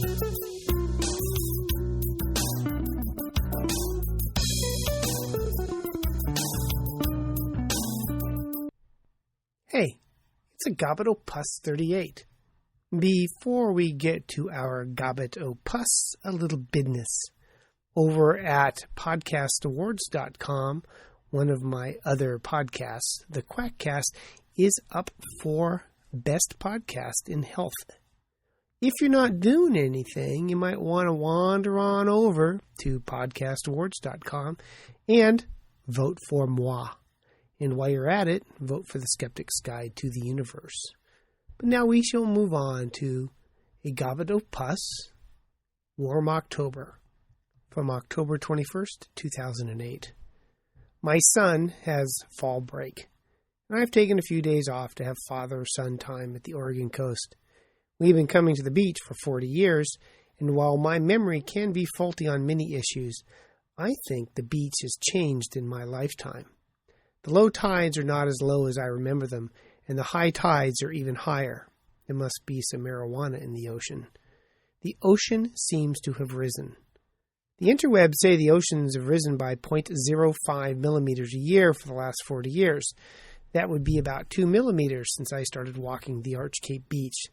Hey, it's a Gobbet Opus 38. Before we get to our Gobbet Opus, a little business. Over at podcastawards.com, one of my other podcasts, the Quackcast, is up for Best Podcast in Health. If you're not doing anything, you might want to wander on over to podcastawards.com and vote for moi. And while you're at it, vote for the Skeptic's Guide to the Universe. But now we shall move on to a Gobbet Opus, Warm October, from October 21st, 2008. My son has fall break, and I've taken a few days off to have father-son time at the Oregon coast. We've been coming to the beach for 40 years, and while my memory can be faulty on many issues, I think the beach has changed in my lifetime. The low tides are not as low as I remember them, and the high tides are even higher. There must be some marijuana in the ocean. The ocean seems to have risen. The interwebs say the oceans have risen by 0.05 millimeters a year for the last 40 years. That would be about 2 millimeters since I started walking the Arch Cape Beach.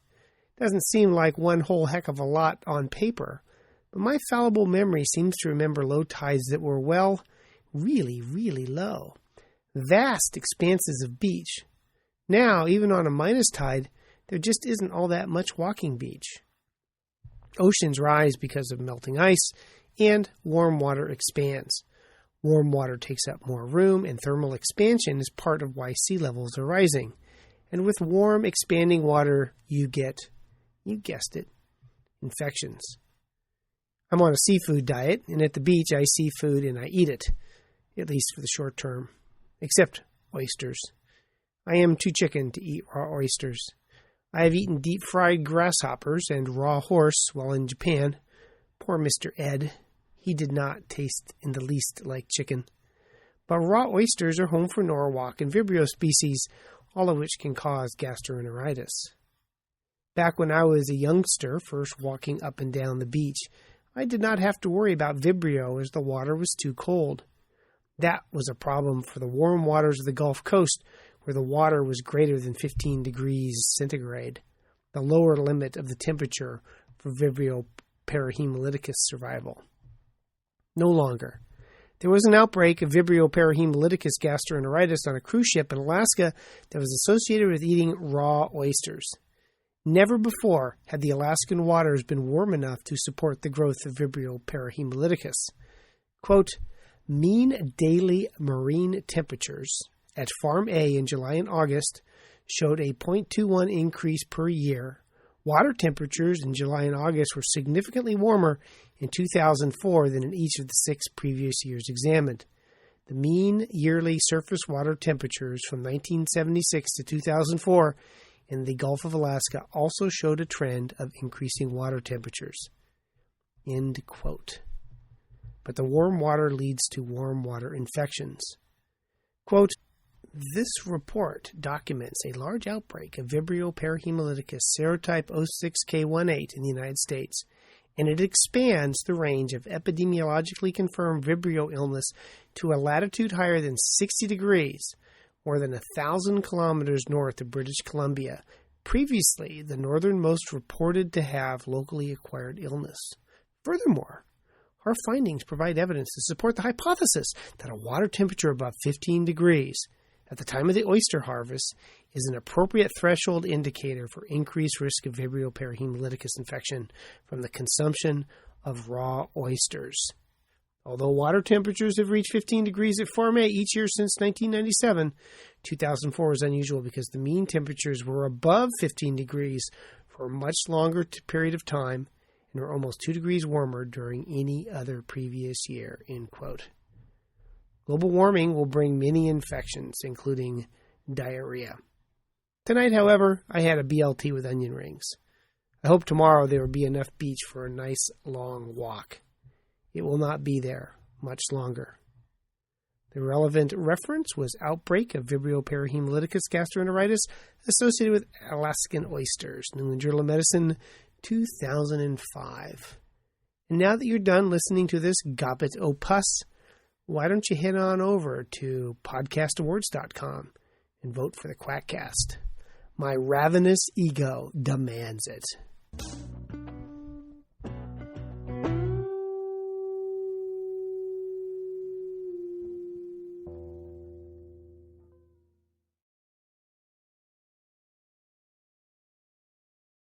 Doesn't seem like one whole heck of a lot on paper, but my fallible memory seems to remember low tides that were, well, really, really low. Vast expanses of beach. Now, even on a minus tide, there just isn't all that much walking beach. Oceans rise because of melting ice, and warm water expands. Warm water takes up more room, and thermal expansion is part of why sea levels are rising. And with warm, expanding water, you get, you guessed it, infections. I'm on a seafood diet, and at the beach I see food and I eat it, at least for the short term. Except oysters. I am too chicken to eat raw oysters. I have eaten deep-fried grasshoppers and raw horse while in Japan. Poor Mr. Ed. He did not taste in the least like chicken. But raw oysters are home for Norwalk and Vibrio species, all of which can cause gastroenteritis. Back when I was a youngster, first walking up and down the beach, I did not have to worry about Vibrio as the water was too cold. That was a problem for the warm waters of the Gulf Coast, where the water was greater than 15 degrees centigrade, the lower limit of the temperature for Vibrio parahemolyticus survival. No longer. There was an outbreak of Vibrio parahemolyticus gastroenteritis on a cruise ship in Alaska that was associated with eating raw oysters. Never before had the Alaskan waters been warm enough to support the growth of Vibrio parahemolyticus. Quote, mean daily marine temperatures at Farm A in July and August showed a 0.21 increase per year. Water temperatures in July and August were significantly warmer in 2004 than in each of the 6 previous years examined. The mean yearly surface water temperatures from 1976 to 2004 in the Gulf of Alaska also showed a trend of increasing water temperatures. End quote. But the warm water leads to warm water infections. Quote, this report documents a large outbreak of Vibrio parahemolyticus serotype 06K18 in the United States, and it expands the range of epidemiologically confirmed Vibrio illness to a latitude higher than 60 degrees, more than 1,000 kilometers north of British Columbia, previously the northernmost reported to have locally acquired illness. Furthermore, our findings provide evidence to support the hypothesis that a water temperature above 15 degrees at the time of the oyster harvest is an appropriate threshold indicator for increased risk of Vibrio parahemolyticus infection from the consumption of raw oysters. Although water temperatures have reached 15 degrees at Farm A each year since 1997, 2004 was unusual because the mean temperatures were above 15 degrees for a much longer period of time and were almost 2 degrees warmer during any other previous year, end quote. Global warming will bring many infections, including diarrhea. Tonight, however, I had a BLT with onion rings. I hope tomorrow there will be enough beach for a nice long walk. It will not be there much longer. The relevant reference was outbreak of Vibrio parahemolyticus gastroenteritis associated with Alaskan oysters. New England Journal of Medicine, 2005. And now that you're done listening to this Gobbet Opus, why don't you head on over to podcastawards.com and vote for the Quackcast? My ravenous ego demands it.